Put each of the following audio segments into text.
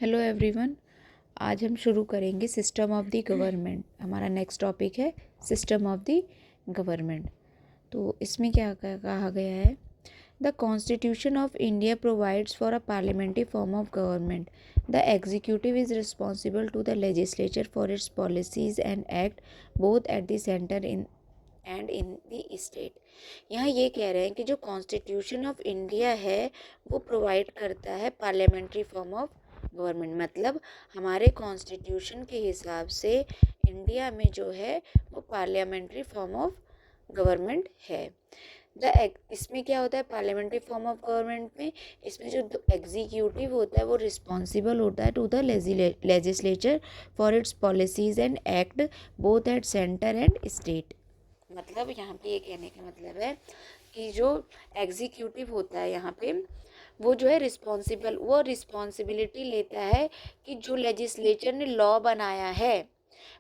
Hello everyone. आज हम शुरू करेंगे सिस्टम ऑफ द गवर्नमेंट। हमारा नेक्स्ट टॉपिक है सिस्टम ऑफ द गवर्नमेंट। तो इसमें क्या कहा गया है, the constitution of India provides for a parliamentary form of government. The executive is responsible to the legislature for its policies and act both at the centre in the state. यहाँ ये कह रहे हैं कि जो कॉन्स्टिट्यूशन ऑफ इंडिया है वो provide करता है पार्लियामेंट्री फॉर्म ऑफ गवर्नमेंट। मतलब हमारे कॉन्स्टिट्यूशन के हिसाब से इंडिया में जो है वो पार्लियामेंट्री फॉर्म ऑफ गवर्नमेंट है। इसमें क्या होता है पार्लियामेंट्री फॉर्म ऑफ गवर्नमेंट में, इसमें जो एग्जीक्यूटिव होता है वो रिस्पॉन्सिबल होता है to the legislature for its policies and act both at centre and state. मतलब यहाँ पे ये कहने का मतलब है कि जो एग्जीक्यूटिव होता है यहाँ पे वो जो है वो रिस्पॉन्सिबिलिटी लेता है कि जो लेजिस्लेचर ने लॉ बनाया है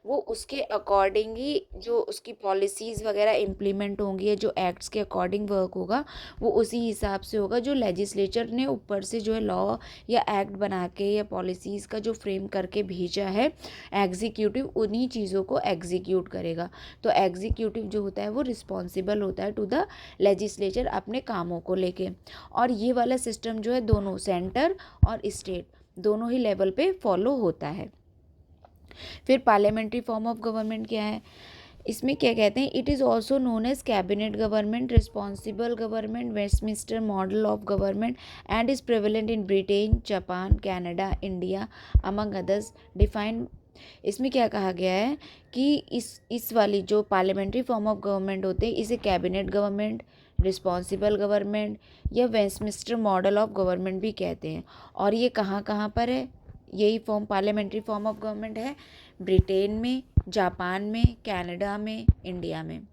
वो उसके अकॉर्डिंग ही जो उसकी पॉलिसीज़ वगैरह इम्प्लीमेंट होंगी, जो एक्ट्स के अकॉर्डिंग वर्क होगा वो उसी हिसाब से होगा। जो लेजिस्लेचर ने ऊपर से जो है लॉ या एक्ट बना के या पॉलिसीज़ का जो फ्रेम करके भेजा है, एग्जीक्यूटिव उन्हीं चीज़ों को एग्जीक्यूट करेगा। तो एग्जीक्यूटिव जो होता है वो रिस्पॉन्सिबल होता है टू द लेजिस्लेचर अपने कामों को लेके। और ये वाला सिस्टम जो है दोनों सेंटर और स्टेट दोनों ही लेवल पे फॉलो होता है। फिर पार्लियामेंट्री फॉर्म ऑफ गवर्नमेंट क्या है, इसमें क्या कहते हैं, it is also known as cabinet government, responsible government, Westminster model of government and is prevalent in Britain, Japan, Canada, India among others define. इसमें क्या कहा गया है कि इस वाली जो पार्लियामेंट्री फॉर्म ऑफ गवर्नमेंट होते हैं इसे कैबिनेट गवर्नमेंट, रिस्पॉन्सिबल गवर्नमेंट या वेस्टमिंस्टर मॉडल ऑफ गवर्नमेंट भी कहते हैं। और ये कहाँ कहाँ पर है, यही form parliamentary form of government है ब्रिटेन में, जापान में, कनाडा में, इंडिया में।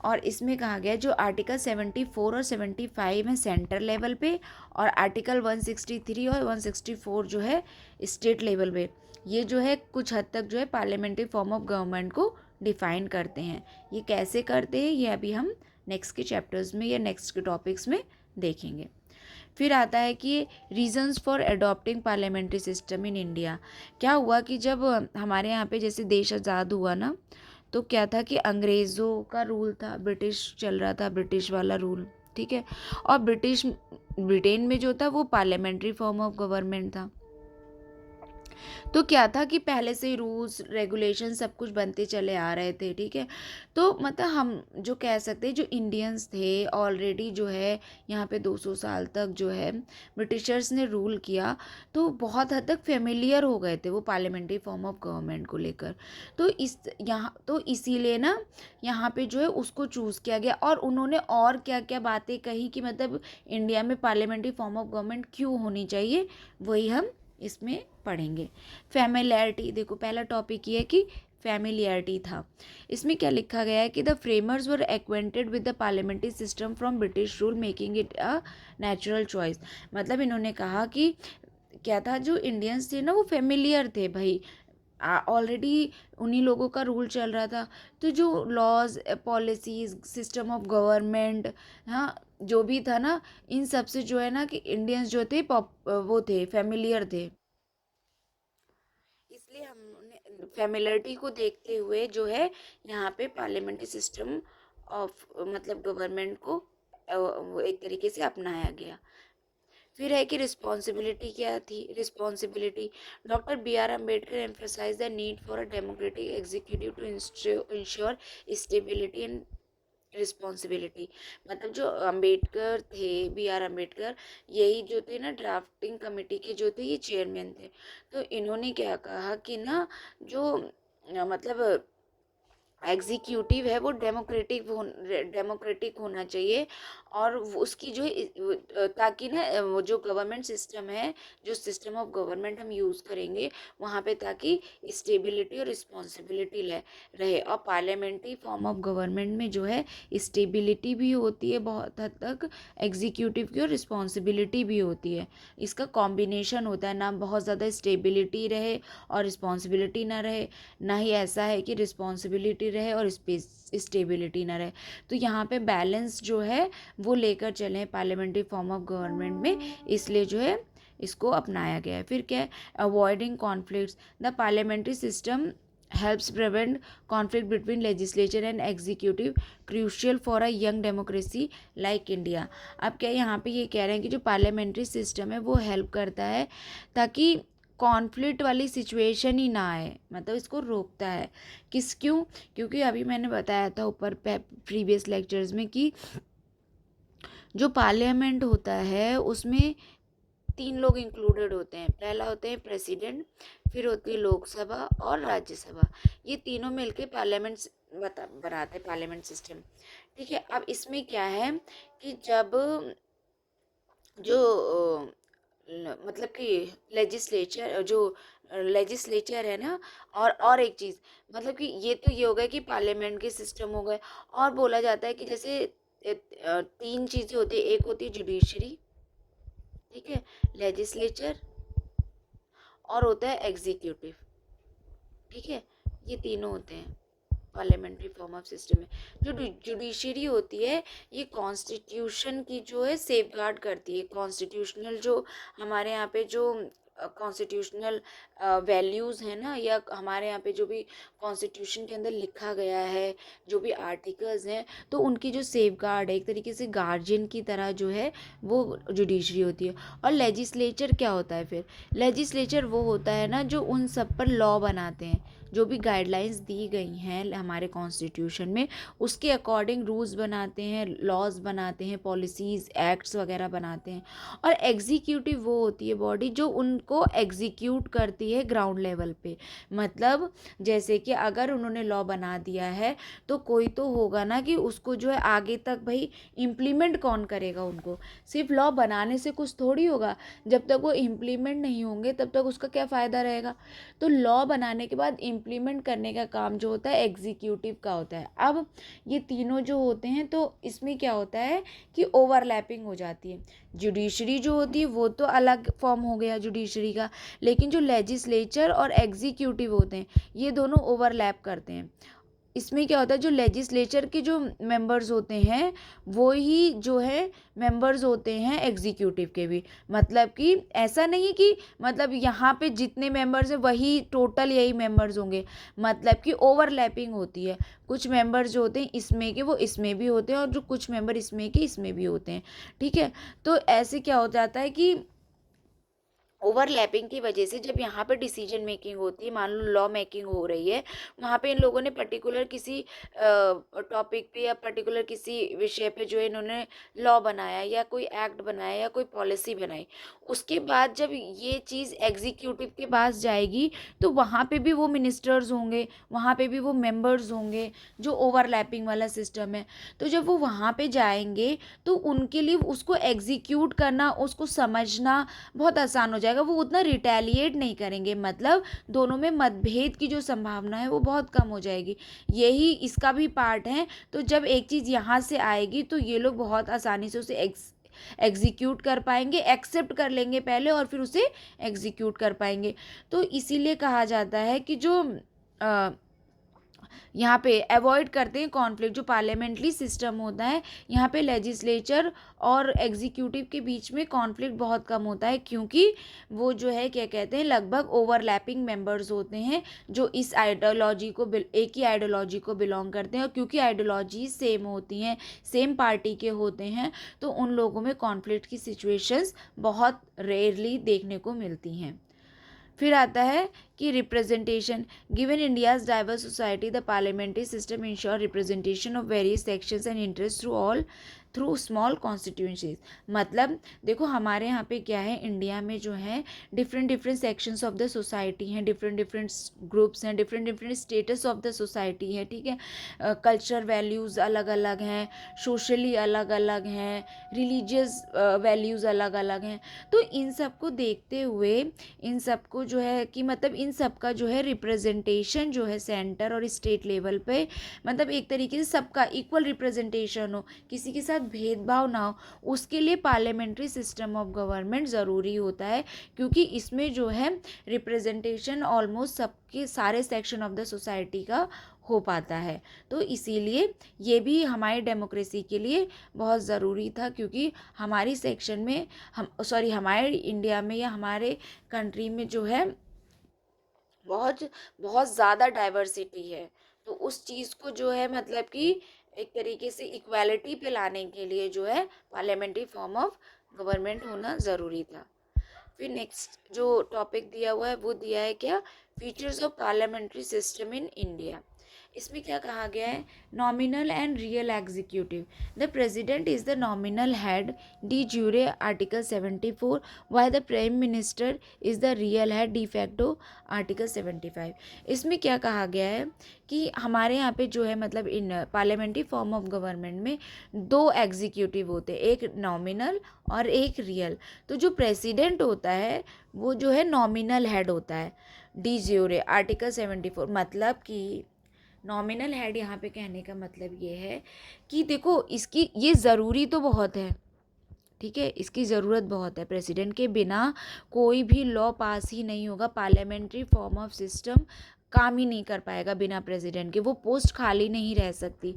और इसमें कहा गया जो आर्टिकल 74 और 75 है सेंटर लेवल पे, और आर्टिकल 163 और 164 जो है स्टेट लेवल पे। ये जो है कुछ हद तक जो है पार्लियामेंट्री फॉर्म ऑफ गवर्नमेंट को डिफाइन करते हैं। ये कैसे करते हैं ये अभी हम नेक्स्ट के चैप्टर्स में या नेक्स्ट के टॉपिक्स में देखेंगे। फिर आता है कि reasons for adopting parliamentary system in India. क्या हुआ कि जब हमारे यहाँ पे जैसे देश आज़ाद हुआ ना, तो क्या था कि अंग्रेज़ों का रूल था, ब्रिटिश चल रहा था, ब्रिटिश वाला रूल, ठीक है। और ब्रिटेन में जो था वो पार्लियामेंट्री फॉर्म ऑफ गवर्नमेंट था। तो क्या था कि पहले से ही रूल्स रेगुलेशन सब कुछ बनते चले आ रहे थे, ठीक है। तो मतलब हम जो कह सकते हैं जो इंडियंस थे ऑलरेडी जो है यहाँ पे 200 साल तक जो है ब्रिटिशर्स ने रूल किया, तो बहुत हद तक फेमिलियर हो गए थे वो पार्लियामेंट्री फॉर्म ऑफ गवर्नमेंट को लेकर। तो इसीलिए ना यहाँ पे जो है उसको चूज़ किया गया। और उन्होंने और क्या क्या बातें कही कि मतलब इंडिया में पार्लियामेंट्री फॉर्म ऑफ गवर्नमेंट क्यों होनी चाहिए, वही हम इसमें पढ़ेंगे। फैमिलियरिटी, देखो पहला टॉपिक ये है कि फैमिलियरिटी था। इसमें क्या लिखा गया है कि the framers were acquainted with the parliamentary system from British rule making it a natural choice. मतलब इन्होंने कहा कि क्या था, जो इंडियंस थे ना वो फेमिलियर थे भाई, ऑलरेडी उन्हीं लोगों का रूल चल रहा था। तो जो laws policies system of government, हाँ जो भी था ना, इन सब से जो है ना कि इंडियंस जो थे वो थे फेमिलियर थे। इसलिए हमने फेमिलियरिटी को देखते हुए जो है यहाँ पे पार्लियामेंट्री सिस्टम ऑफ मतलब गवर्नमेंट को वो एक तरीके से अपनाया गया। फिर है कि रिस्पॉन्सिबिलिटी क्या थी, responsibility, doctor B R Ambedkar emphasise the need for a democratic executive to ensure stability and responsibility. मतलब जो अम्बेडकर थे, बी आर अम्बेडकर, यही जो थे ना ड्राफ्टिंग कमेटी के जो थे ये चेयरमैन थे। तो इन्होंने क्या कहा कि ना जो मतलब एग्जीक्यूटिव है वो डेमोक्रेटिक होना चाहिए। और उसकी जो ताकि ना वो जो गवर्नमेंट सिस्टम है, जो सिस्टम ऑफ गवर्नमेंट हम यूज़ करेंगे वहाँ पे ताकि स्टेबिलिटी और रिस्पॉन्सिबिलिटी रहे। और पार्लियामेंट्री फॉर्म ऑफ गवर्नमेंट में जो है स्टेबिलिटी भी होती है बहुत हद तक, एग्जीक्यूटिव की और रिस्पॉन्सिबिलिटी भी होती है। इसका कॉम्बिनेशन होता है, ना बहुत ज़्यादा स्टेबिलिटी रहे और रिस्पॉन्सिबिलिटी ना रहे, ना ही ऐसा है कि रिस्पॉन्सिबिलिटी रहे और स्टेबिलिटी ना रहे। तो यहाँ पे बैलेंस जो है वो लेकर चलें पार्लियामेंट्री फॉर्म ऑफ गवर्नमेंट में। इसलिए जो है इसको अपनाया गया है। फिर क्या है, avoiding conflicts, the parliamentary system helps prevent conflict between legislature and executive, crucial for a young democracy like India। अब क्या यहाँ पे ये कह रहे हैं कि जो पार्लियामेंट्री सिस्टम है वो हेल्प करता है ताकि कॉन्फ्लिक्ट वाली सिचुएशन ही ना आए, मतलब इसको रोकता है। क्यों? क्योंकि अभी मैंने बताया था ऊपर प्रीवियस लेक्चर्स में कि जो पार्लियामेंट होता है उसमें 3 लोग इंक्लूडेड होते हैं। पहला होते हैं प्रेसिडेंट, फिर होती है लोकसभा और राज्यसभा। ये तीनों मिलके पार्लियामेंट बनाते हैं पार्लियामेंट सिस्टम। ठीक है, अब इसमें क्या है कि जब जो मतलब कि लेजिस्लेचर है ना, और एक चीज़ मतलब कि ये हो गया कि पार्लियामेंट के सिस्टम हो गए। और बोला जाता है कि जैसे 3 चीज़ें होती है, एक होती है जुडिशरी, ठीक है, लेजिस्लेचर और होता है एग्जीक्यूटिव। ठीक है, ये तीनों होते हैं पार्लियामेंट्री फॉर्म ऑफ सिस्टम में। जो जुडिशरी होती है ये कॉन्स्टिट्यूशन की जो है सेफगार्ड करती है। कॉन्स्टिट्यूशनल जो हमारे यहाँ पे जो कॉन्स्टिट्यूशनल वैल्यूज़ हैं ना, या हमारे यहाँ पे जो भी कॉन्स्टिट्यूशन के अंदर लिखा गया है, जो भी आर्टिकल्स हैं, तो उनकी जो सेफगार्ड है, एक तरीके से गार्जियन की तरह जो है वो जुडिशरी होती है। और लेजिस्लेचर क्या होता है? फिर लेजिस्लेचर वो होता है ना जो उन सब पर लॉ बनाते हैं, जो भी गाइडलाइंस दी गई हैं हमारे कॉन्स्टिट्यूशन में उसके अकॉर्डिंग रूल्स बनाते हैं, लॉज बनाते हैं, पॉलिसीज़, एक्ट्स वगैरह बनाते हैं। और एग्जीक्यूटिव वो होती है बॉडी जो उनको एग्जीक्यूट करती है ग्राउंड लेवल पे। मतलब जैसे कि अगर उन्होंने लॉ बना दिया है तो कोई तो होगा ना कि उसको जो है आगे तक भाई इम्प्लीमेंट कौन करेगा। उनको सिर्फ लॉ बनाने से कुछ थोड़ी होगा, जब तक वो इम्प्लीमेंट नहीं होंगे तब तक उसका क्या फ़ायदा रहेगा। तो लॉ बनाने के बाद इम्प्लीमेंट करने का काम जो होता है एग्जीक्यूटिव का होता है। अब ये तीनों जो होते हैं तो इसमें क्या होता है कि ओवरलैपिंग हो जाती है। जुडिशरी जो होती है वो तो अलग फॉर्म हो गया जुडिशरी का, लेकिन जो लेजिस्लेचर और एग्जीक्यूटिव होते हैं ये दोनों ओवरलैप करते हैं। इसमें क्या होता है, जो लेजिस्लेचर के जो मेंबर्स होते हैं वो ही जो है मेंबर्स होते हैं एग्जीक्यूटिव के भी। मतलब कि ऐसा नहीं है कि मतलब यहाँ पे जितने मेंबर्स हैं वही टोटल यही मेंबर्स होंगे, मतलब कि ओवरलैपिंग होती है। कुछ मेंबर्स जो होते हैं इसमें के वो इसमें भी होते हैं और जो कुछ मेंबर इसमें के इसमें भी होते हैं। ठीक है, तो ऐसे क्या हो जाता है कि ओवरलैपिंग की वजह से जब यहाँ पे डिसीजन मेकिंग होती है, मान लो लॉ मेकिंग हो रही है, वहाँ पे इन लोगों ने पर्टिकुलर किसी टॉपिक पे या पर्टिकुलर किसी विषय पे जो इन्होंने लॉ बनाया या कोई एक्ट बनाया या कोई पॉलिसी बनाई, उसके बाद जब ये चीज़ एग्जीक्यूटिव के पास जाएगी तो वहाँ पे भी वो मिनिस्टर्स होंगे, वहाँ पे भी वो मेंबर्स होंगे, जो ओवरलैपिंग वाला सिस्टम है। तो जब वो वहाँ पे जाएंगे तो उनके लिए उसको एग्जीक्यूट करना, उसको समझना बहुत आसान हो जाएगा। वो उतना रिटेलिएट नहीं करेंगे, मतलब दोनों में मतभेद की जो संभावना है वो बहुत कम हो जाएगी। यही इसका भी पार्ट है। तो जब एक चीज़ यहाँ से आएगी तो ये लोग बहुत आसानी से उसे एग्जीक्यूट कर पाएंगे, एक्सेप्ट कर लेंगे पहले और फिर उसे एग्जीक्यूट कर पाएंगे। तो इसीलिए कहा जाता है कि जो यहाँ पे अवॉइड करते हैं कॉन्फ्लिक्ट। जो पार्लियामेंट्री सिस्टम होता है यहाँ पे लेजिस्लेचर और एग्जीक्यूटिव के बीच में कॉन्फ्लिक्ट बहुत कम होता है, क्योंकि वो जो है क्या कहते हैं लगभग ओवरलैपिंग मेंबर्स होते हैं जो इस आइडियोलॉजी को एक ही आइडियोलॉजी को बिलोंग करते हैं। और क्योंकि आइडियोलॉजी सेम होती हैं, सेम पार्टी के होते हैं, तो उन लोगों में कॉन्फ्लिक्ट की सिचुएशंस बहुत रेयरली देखने को मिलती हैं। फिर आता है कि representation. Given India's diverse society the parliamentary system ensure representation of various sections and interest through small constituencies. मतलब देखो हमारे यहाँ पे क्या है, इंडिया में जो है different sections of the society हैं, डिफरेंट ग्रुप्स हैं, different status of the society है। ठीक है, कल्चर वैल्यूज़ अलग अलग हैं, सोशली अलग अलग हैं, रिलीजियस वैल्यूज़ अलग अलग हैं। तो इन सब को देखते हुए इन सब को जो है कि मतलब इन सब का जो है रिप्रेजेंटेशन जो है सेंटर और स्टेट लेवल पे, मतलब एक तरीके से सबका इक्वल रिप्रेजेंटेशन हो, किसी के साथ भेदभाव ना हो, उसके लिए पार्लियामेंट्री सिस्टम ऑफ गवर्नमेंट ज़रूरी होता है। क्योंकि इसमें जो है रिप्रेजेंटेशन ऑलमोस्ट सबके सारे सेक्शन ऑफ द सोसाइटी का हो पाता है। तो इसीलिए ये भी हमारी डेमोक्रेसी के लिए बहुत ज़रूरी था, क्योंकि हमारी सेक्शन में हमारे इंडिया में या हमारे कंट्री में जो है बहुत बहुत ज़्यादा डाइवर्सिटी है। तो उस चीज़ को जो है मतलब कि एक तरीके से इक्वालिटी पे लाने के लिए जो है पार्लियामेंट्री फॉर्म ऑफ गवर्नमेंट होना ज़रूरी था। फिर नेक्स्ट जो टॉपिक दिया हुआ है वो दिया है क्या, features of parliamentary system in India. इसमें क्या कहा गया है, nominal and real executive. The president is the nominal head de jure article 74, while the prime minister is the real head de facto article 75। इसमें क्या कहा गया है कि हमारे यहाँ पे जो है मतलब इन पार्लियामेंट्री फॉर्म ऑफ गवर्नमेंट में दो एग्जीक्यूटिव होते हैं, एक नॉमिनल और एक रियल। तो जो प्रेसिडेंट होता है वो जो है नॉमिनल हेड होता है डी ज्यूरे आर्टिकल 74। मतलब कि नॉमिनल हेड यहाँ पे कहने का मतलब ये है कि देखो इसकी ये ज़रूरी तो बहुत है, ठीक है, इसकी ज़रूरत बहुत है। प्रेसिडेंट के बिना कोई भी लॉ पास ही नहीं होगा, पार्लियामेंट्री फॉर्म ऑफ सिस्टम काम ही नहीं कर पाएगा बिना प्रेसिडेंट के। वो पोस्ट खाली नहीं रह सकती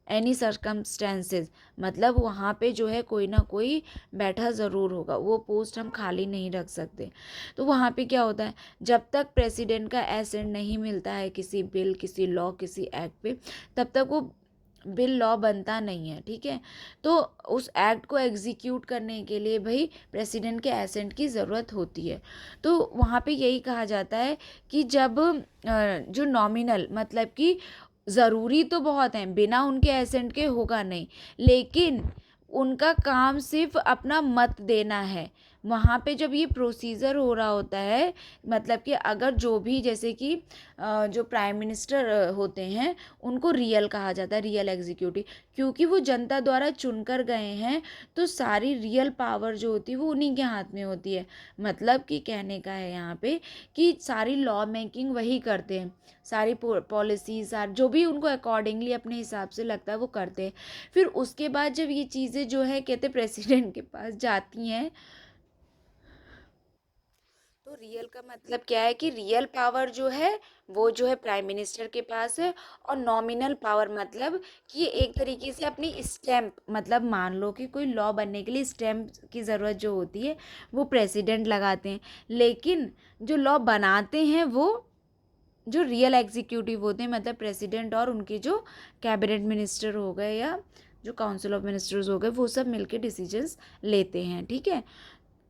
एनी सर्कमस्टेंसेस, मतलब वहाँ पे जो है कोई ना कोई बैठा ज़रूर होगा, वो पोस्ट हम खाली नहीं रख सकते। तो वहाँ पे क्या होता है, जब तक प्रेसिडेंट का एसेंट नहीं मिलता है किसी बिल, किसी लॉ, किसी एक्ट पे, तब तक वो बिल लॉ बनता नहीं है, ठीक है। तो उस एक्ट को एग्जीक्यूट करने के लिए भाई प्रेसिडेंट के एसेंट की ज़रूरत होती है। तो वहाँ पे यही कहा जाता है कि जब जो नॉमिनल मतलब कि ज़रूरी तो बहुत हैं, बिना उनके एसेंट के होगा नहीं, लेकिन उनका काम सिर्फ अपना मत देना है। वहाँ पे जब ये प्रोसीजर हो रहा होता है, मतलब कि अगर जो भी जैसे कि जो प्राइम मिनिस्टर होते हैं उनको रियल कहा जाता है, रियल एग्जीक्यूटिव, क्योंकि वो जनता द्वारा चुनकर गए हैं। तो सारी रियल पावर जो होती है वो उन्हीं के हाथ में होती है। मतलब कि कहने का है यहाँ पे कि सारी लॉ मेकिंग वही करते हैं, सारी पॉलिसीज जो भी उनको अकॉर्डिंगली अपने हिसाब से लगता है वो करते हैं। फिर उसके बाद जब ये चीज़ें जो है कहते प्रेसिडेंट के पास जाती हैं, तो रियल का मतलब क्या है कि रियल पावर जो है वो जो है प्राइम मिनिस्टर के पास है। और नॉमिनल पावर मतलब कि ये एक तरीके से अपनी स्टैम्प, मतलब मान लो कि कोई लॉ बनने के लिए स्टैम्प की ज़रूरत जो होती है वो प्रेसिडेंट लगाते हैं, लेकिन जो लॉ बनाते हैं वो जो रियल एग्जीक्यूटिव होते हैं, मतलब प्रेसिडेंट और उनके जो कैबिनेट मिनिस्टर हो गए या जो काउंसिल ऑफ मिनिस्टर्स हो गए, वो सब मिलके डिसीजंस लेते हैं, ठीक है।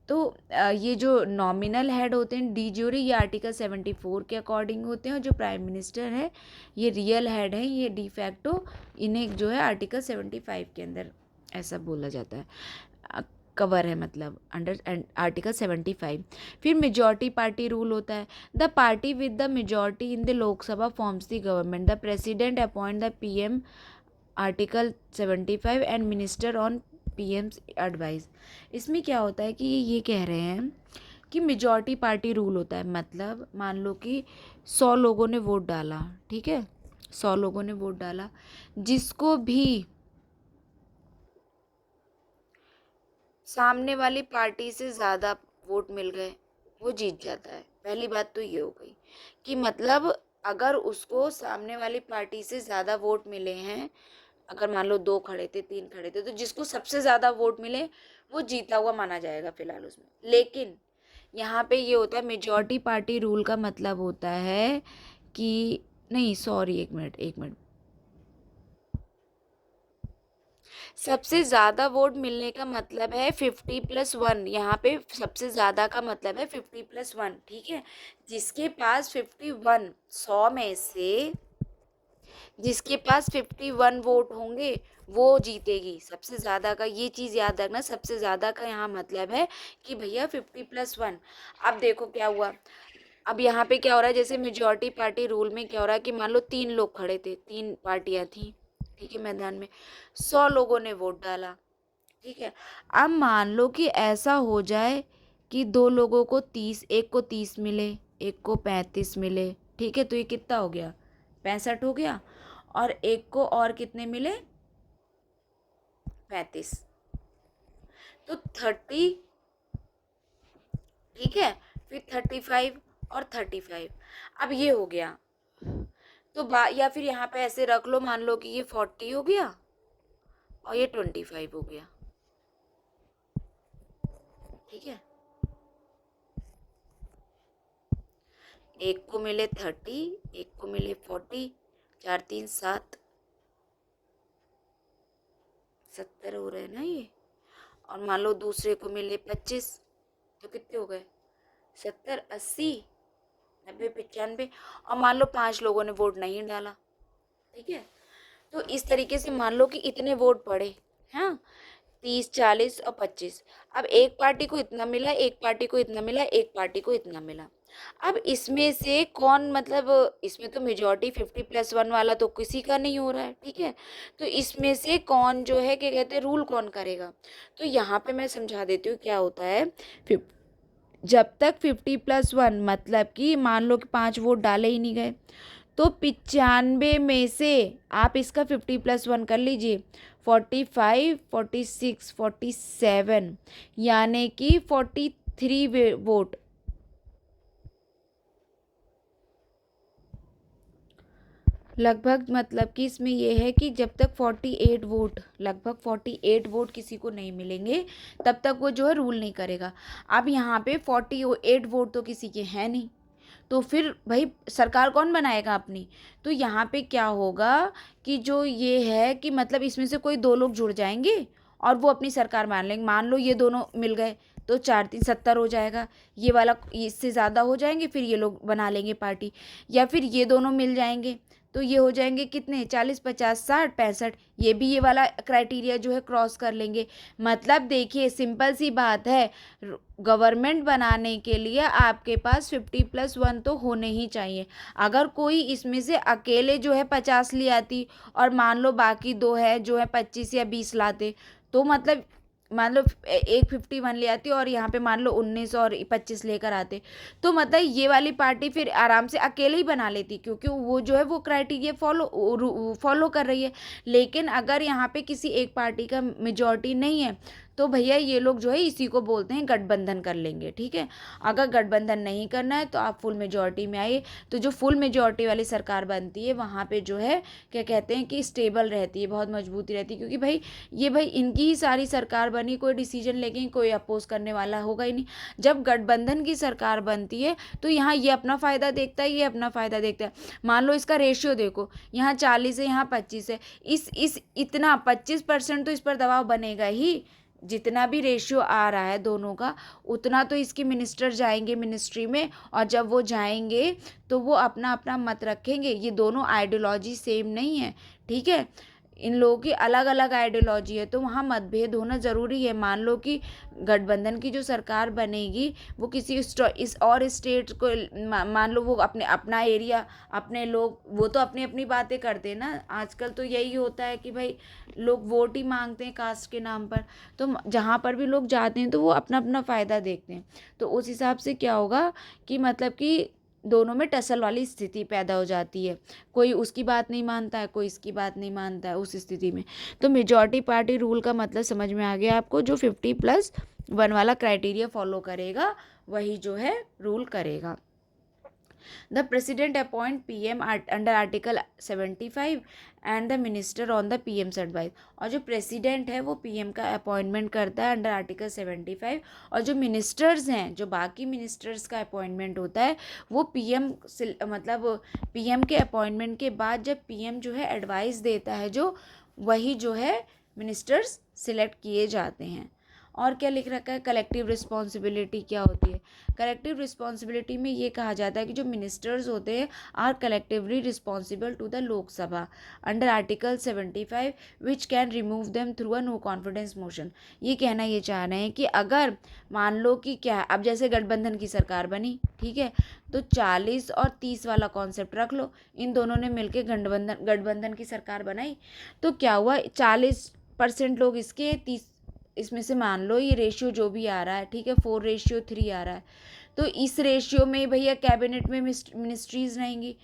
तो ये जो नॉमिनल हेड होते हैं डी ज्यूरी, ये आर्टिकल 74 के अकॉर्डिंग होते हैं, और जो प्राइम मिनिस्टर है ये रियल हेड है, ये डी फैक्टो, इन्हें जो है आर्टिकल 75 के अंदर ऐसा बोला जाता है, कवर है, मतलब अंडर आर्टिकल 75। फिर मेजॉरिटी पार्टी रूल होता है। The party with the majority in the Lok Sabha forms the government, the president appoint the PM article 75 and minister on PM's advice. इसमें क्या होता है कि ये कह रहे हैं कि मेजॉरिटी पार्टी रूल होता है, मतलब मान लो कि 100 लोगों ने वोट डाला, ठीक है, 100 लोगों ने वोट डाला, जिसको भी सामने वाली पार्टी से ज़्यादा वोट मिल गए वो जीत जाता है। पहली बात तो ये हो गई कि मतलब अगर उसको सामने वाली पार्टी से ज़्यादा वोट मिले हैं, अगर मान लो 2 खड़े थे, 3 खड़े थे, तो जिसको सबसे ज़्यादा वोट मिले वो जीता हुआ माना जाएगा फिलहाल उसमें। लेकिन यहाँ पे ये होता है मेजॉरिटी पार्टी रूल का मतलब होता है कि नहीं, सॉरी, एक मिनट, सबसे ज़्यादा वोट मिलने का मतलब है 50+1। यहाँ पे सबसे ज़्यादा का मतलब है 50+1, ठीक है। जिसके पास 51, 100 में से जिसके पास 51 वोट होंगे वो जीतेगी सबसे ज़्यादा का। ये चीज़ याद रखना, सबसे ज़्यादा का यहाँ मतलब है कि भैया 50+1। अब देखो क्या हुआ, अब यहाँ पे क्या हो रहा है, जैसे मेजॉरिटी पार्टी रूल में क्या हो रहा है कि मान लो 3 लोग खड़े थे, 3 पार्टियां थी, ठीक है, मैदान में 100 लोगों ने वोट डाला, ठीक है। अब मान लो कि ऐसा हो जाए कि 2 लोगों को 30, एक को 30 मिले, एक को 35 मिले, ठीक है, तो ये कितना हो गया, 65 हो गया। और एक को और कितने मिले, 35, तो 30, ठीक है, फिर 35 और 35। अब ये हो गया, तो या फिर यहाँ पे ऐसे रख लो, मान लो कि ये 40 हो गया और ये 25 हो गया, ठीक है। एक को मिले 30, एक को मिले 40, 4 3 7, 70 हो रहे हैं ना ये। और मान लो दूसरे को मिले 25, तो कितने हो गए? 70 80 90 95। और मान लो 5 लोगों ने वोट नहीं डाला, ठीक है। तो इस तरीके से मान लो कि इतने वोट पड़े, हाँ, 30 40 और 25। अब एक पार्टी को इतना मिला, एक पार्टी को इतना मिला, एक पार्टी को इतना मिला। अब इसमें से कौन, मतलब इसमें तो मेजॉरिटी 50+1 वाला तो किसी का नहीं हो रहा है, ठीक है। तो इसमें से कौन जो है, क्या कहते हैं, रूल कौन करेगा? तो यहाँ पे मैं समझा देती हूँ क्या होता है। जब तक 50+1, मतलब कि मान लो कि 5 वोट डाले ही नहीं गए, तो 95 में से आप इसका 50+1 कर लीजिए, 45 46 47, यानी कि 43 वोट। लगभग, मतलब कि इसमें यह है कि जब तक 48 वोट, लगभग 48 वोट किसी को नहीं मिलेंगे, तब तक वो जो है रूल नहीं करेगा। अब यहाँ पे 48 वोट तो किसी के हैं नहीं, तो फिर भाई सरकार कौन बनाएगा अपनी? तो यहाँ पे क्या होगा कि जो ये है कि मतलब इसमें से कोई 2 लोग जुड़ जाएंगे और वो अपनी सरकार मान लेंगे। मान लो ये दोनों मिल गए, तो 4 3 70 हो जाएगा, ये वाला इससे ज़्यादा हो जाएंगे, फिर ये लोग बना लेंगे पार्टी। या फिर ये दोनों मिल जाएंगे, तो ये हो जाएंगे कितने, 40 50 60 65, ये भी ये वाला क्राइटेरिया जो है क्रॉस कर लेंगे। मतलब देखिए, सिंपल सी बात है, गवर्नमेंट बनाने के लिए आपके पास 50+1 तो होने ही चाहिए। अगर कोई इसमें से अकेले जो है 50 ले आती और मान लो बाकी 2 है जो है 25 या 20 लाते, तो मतलब मान लो एक 51 ले आती और यहाँ पे मान लो 19 और 25 लेकर आते, तो मतलब ये वाली पार्टी फिर आराम से अकेले ही बना लेती, क्योंकि वो जो है वो क्राइटेरिया फॉलो कर रही है। लेकिन अगर यहाँ पे किसी एक पार्टी का मेजॉरिटी नहीं है, तो भैया ये लोग जो है इसी को बोलते हैं गठबंधन कर लेंगे, ठीक है। अगर गठबंधन नहीं करना है तो आप फुल मेजॉरिटी में आइए। तो जो फुल मेजॉरिटी वाली सरकार बनती है, वहाँ पे जो है क्या कहते हैं कि स्टेबल रहती है, बहुत मजबूती रहती है, क्योंकि भाई ये भाई इनकी ही सारी सरकार बनी, कोई डिसीजन लेके कोई अपोज करने वाला होगा ही नहीं। जब गठबंधन की सरकार बनती है तो यहाँ ये अपना फ़ायदा देखता है, ये अपना फ़ायदा देखता है। मान लो इसका रेशियो देखो, यहाँ 40 है, यहाँ 25 है, इस इतना 25% तो इस पर दबाव बनेगा ही। जितना भी रेशियो आ रहा है दोनों का, उतना तो इसके मिनिस्टर जाएंगे मिनिस्ट्री में, और जब वो जाएंगे तो वो अपना अपना मत रखेंगे। ये दोनों आइडियोलॉजी सेम नहीं है, ठीक है, इन लोगों की अलग अलग आइडियोलॉजी है, तो वहाँ मतभेद होना ज़रूरी है। मान लो कि गठबंधन की जो सरकार बनेगी वो किसी इस और स्टेट को मान लो, वो अपने अपना एरिया, अपने लोग, वो तो अपनी अपनी बातें करते हैं ना। आजकल तो यही होता है कि भाई लोग वोट ही मांगते हैं कास्ट के नाम पर, तो जहाँ पर भी लोग जाते हैं तो वो अपना अपना फ़ायदा देखते हैं। तो उस हिसाब से क्या होगा कि मतलब कि दोनों में टसल वाली स्थिति पैदा हो जाती है, कोई उसकी बात नहीं मानता है, कोई इसकी बात नहीं मानता है। उस स्थिति में तो मेजॉरिटी पार्टी रूल का मतलब समझ में आ गया आपको, जो 50+1 वाला क्राइटेरिया फॉलो करेगा वही जो है रूल करेगा। The president appoint PM under Article 75 and the minister on the PM's advice. और जो प्रेसिडेंट है वो PM का अपॉइंटमेंट करता है अंडर आर्टिकल 75, और जो मिनिस्टर्स हैं, जो बाकी मिनिस्टर्स का अपॉइंटमेंट होता है वो PM मतलब PM के अपॉइंटमेंट के बाद जब PM जो है एडवाइस देता है, जो वही जो है मिनिस्टर्स सिलेक्ट किए जाते हैं। और क्या लिख रखा है, कलेक्टिव रिस्पॉन्सिबिलिटी क्या होती है? कलेक्टिव रिस्पॉन्सिबिलिटी में ये कहा जाता है कि जो मिनिस्टर्स होते हैं are collectively responsible to the Lok Sabha under article 75 which can remove them through a no confidence motion. ये कहना ये चाह रहे हैं कि अगर मान लो कि क्या, अब जैसे गठबंधन की सरकार बनी, ठीक है, तो 40 और 30 वाला कॉन्सेप्ट रख लो, इन दोनों ने मिलकर गठबंधन की सरकार बनाई, तो क्या हुआ, 40% लोग इसके, 30 इसमें से मान लो ये रेशियो जो भी आ रहा है, ठीक है, 4:3 आ रहा है, तो इस रेशियो में भैया कैबिनेट में मिनिस्ट्रीज रहेंगी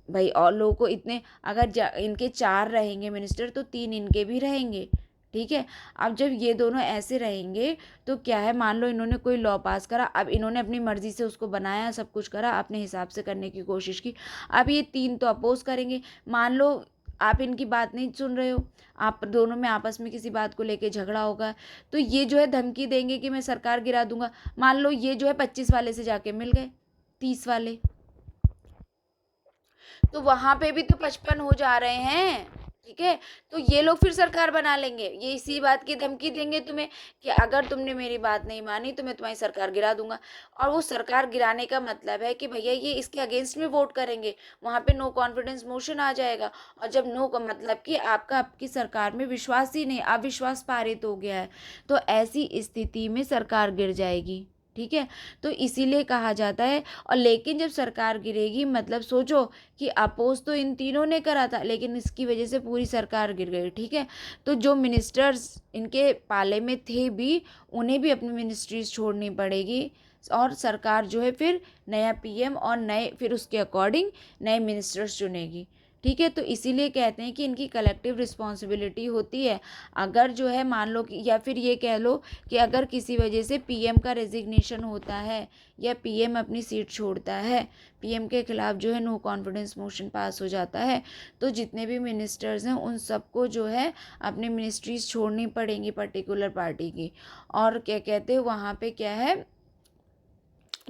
भाई, और लोगों को इतने, अगर इनके 4 रहेंगे मिनिस्टर तो 3 इनके भी रहेंगे, ठीक है। अब जब ये दोनों ऐसे रहेंगे तो क्या है, मान लो इन्होंने कोई लॉ पास करा, अब इन्होंने अपनी मर्जी से उसको बनाया, सब कुछ करा, अपने हिसाब से करने की कोशिश की, अब ये तीन तो अपोज करेंगे। मान लो आप इनकी बात नहीं सुन रहे हो, आप दोनों में आपस में किसी बात को लेके झगड़ा होगा, तो ये जो है धमकी देंगे कि मैं सरकार गिरा दूंगा। मान लो ये जो है 25 वाले से जाके मिल गए 30 वाले, तो वहां पे भी तो 55 हो जा रहे हैं, ठीक है। तो ये लोग फिर सरकार बना लेंगे, ये इसी बात की धमकी देंगे तुम्हें कि अगर तुमने मेरी बात नहीं मानी तो मैं तुम्हारी सरकार गिरा दूंगा। और वो सरकार गिराने का मतलब है कि भैया ये इसके अगेंस्ट में वोट करेंगे, वहां पे नो कॉन्फिडेंस मोशन आ जाएगा। और जब नो का मतलब कि आपका आपकी सरकार में विश्वास ही नहीं, अविश्वास पारित हो गया है, तो ऐसी स्थिति में सरकार गिर जाएगी, ठीक है। तो इसीलिए कहा जाता है। और लेकिन जब सरकार गिरेगी, मतलब सोचो कि अपोज तो इन तीनों ने करा था, लेकिन इसकी वजह से पूरी सरकार गिर गई, ठीक है। तो जो मिनिस्टर्स इनके पाले में थे भी, उन्हें भी अपनी मिनिस्ट्रीज छोड़नी पड़ेगी, और सरकार जो है फिर नया पीएम और नए फिर उसके अकॉर्डिंग नए मिनिस्टर्स चुनेगी, ठीक है। तो इसीलिए कहते हैं कि इनकी कलेक्टिव रिस्पॉन्सिबिलिटी होती है। अगर जो है मान लो कि, या फिर ये कह लो कि अगर किसी वजह से पीएम का रेजिग्नेशन होता है या पीएम अपनी सीट छोड़ता है, पीएम के खिलाफ जो है नो कॉन्फिडेंस मोशन पास हो जाता है, तो जितने भी मिनिस्टर्स हैं उन सबको जो है अपनी मिनिस्ट्रीज छोड़नी पड़ेंगी पर्टिकुलर पार्टी की। और क्या कहते हैं वहाँ पे क्या है,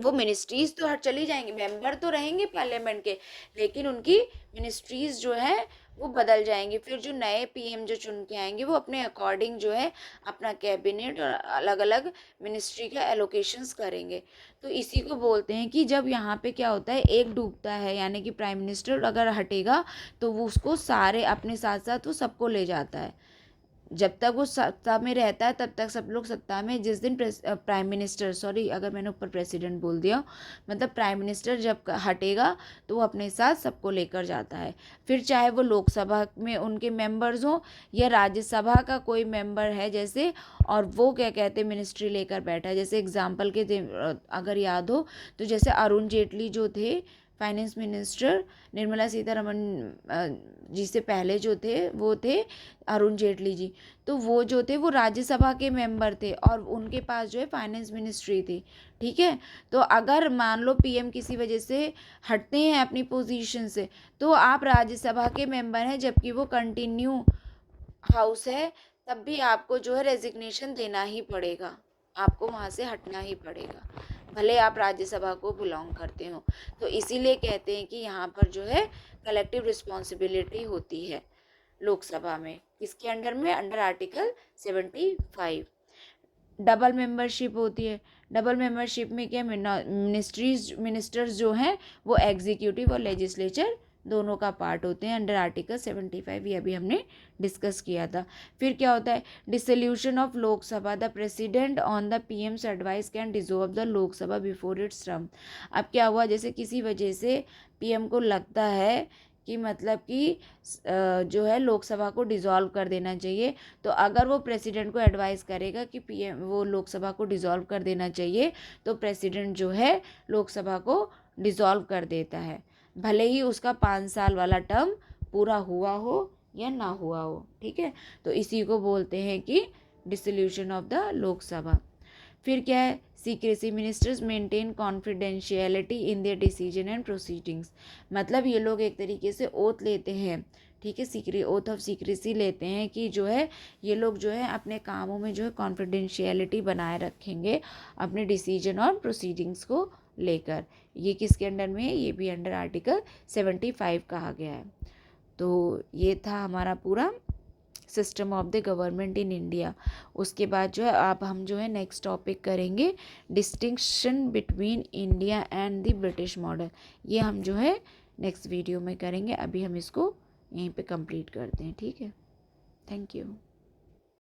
वो मिनिस्ट्रीज तो हट चली जाएंगी, मेंबर तो रहेंगे पार्लियामेंट के, लेकिन उनकी मिनिस्ट्रीज जो है वो बदल जाएंगी। फिर जो नए पीएम जो चुन के आएंगे वो अपने अकॉर्डिंग जो है अपना कैबिनेट और अलग अलग मिनिस्ट्री का एलोकेशंस करेंगे। तो इसी को बोलते हैं कि जब यहाँ पे क्या होता है, एक डूबता है, यानी कि प्राइम मिनिस्टर अगर हटेगा तो वो उसको सारे अपने साथ साथ वो सबको ले जाता है। जब तक वो सत्ता में रहता है तब तक सब लोग सत्ता में, जिस दिन प्राइम मिनिस्टर, सॉरी अगर मैंने ऊपर प्रेसिडेंट बोल दिया, मतलब प्राइम मिनिस्टर जब हटेगा तो वो अपने साथ सबको लेकर जाता है। फिर चाहे वो लोकसभा में उनके मेंबर्स हों या राज्यसभा का कोई मेंबर है जैसे, और वो क्या कहते हैं मिनिस्ट्री लेकर बैठा है। जैसे एग्जाम्पल के अगर याद हो तो जैसे अरुण जेटली जो थे फाइनेंस मिनिस्टर, निर्मला सीतारमन जी से पहले जो थे वो थे अरुण जेटली जी, तो वो जो थे वो राज्यसभा के मेंबर थे और उनके पास जो है फाइनेंस मिनिस्ट्री थी, ठीक है। तो अगर मान लो पीएम किसी वजह से हटते हैं अपनी पोजीशन से, तो आप राज्यसभा के मेंबर हैं जबकि वो कंटिन्यू हाउस है, तब भी आपको जो है रेजिग्नेशन देना ही पड़ेगा, आपको वहाँ से हटना ही पड़ेगा, भले आप राज्यसभा को बिलोंग करते हो। तो इसीलिए कहते हैं कि यहाँ पर जो है कलेक्टिव रिस्पॉन्सिबिलिटी होती है लोकसभा में, किसके अंडर में, अंडर आर्टिकल 75। डबल मेंबरशिप होती है। डबल मेंबरशिप में क्या, मिनिस्टर्स जो हैं वो एग्जीक्यूटिव और लेजिस्लेचर दोनों का पार्ट होते हैं अंडर आर्टिकल 75, ये अभी हमने डिस्कस किया था। फिर क्या होता है, dissolution of Lok Sabha, the president on the PM's advice can dissolve the Lok Sabha before it's term. अब क्या हुआ, जैसे किसी वजह से पीएम को लगता है कि मतलब कि जो है लोकसभा को डिसॉल्व कर देना चाहिए, तो अगर वो प्रेसिडेंट को एडवाइस करेगा कि पीएम वो लोकसभा को डिसॉल्व कर देना चाहिए, तो प्रेसिडेंट जो है लोकसभा को डिसॉल्व कर देता है, भले ही उसका 5 साल वाला टर्म पूरा हुआ हो या ना हुआ हो, ठीक है। तो इसी को बोलते हैं कि डिसोल्यूशन ऑफ द लोकसभा। फिर क्या है, secrecy, ministers maintain confidentiality in their decision and proceedings, मतलब ये लोग एक तरीके से ओथ लेते हैं, ठीक है, ओथ ऑफ सीक्रेसी लेते हैं कि जो है ये लोग जो है अपने कामों में जो है कॉन्फिडेंशियलिटी बनाए रखेंगे अपने डिसीजन और प्रोसीडिंग्स को लेकर। ये किसके अंडर में है, ये भी अंडर आर्टिकल 75 कहा गया है। तो ये था हमारा पूरा system of the government in India. उसके बाद जो है आप हम जो है नेक्स्ट टॉपिक करेंगे distinction between India and the British model, ये हम जो है नेक्स्ट वीडियो में करेंगे। अभी हम इसको यहीं पे कंप्लीट करते हैं, ठीक है। Thank you.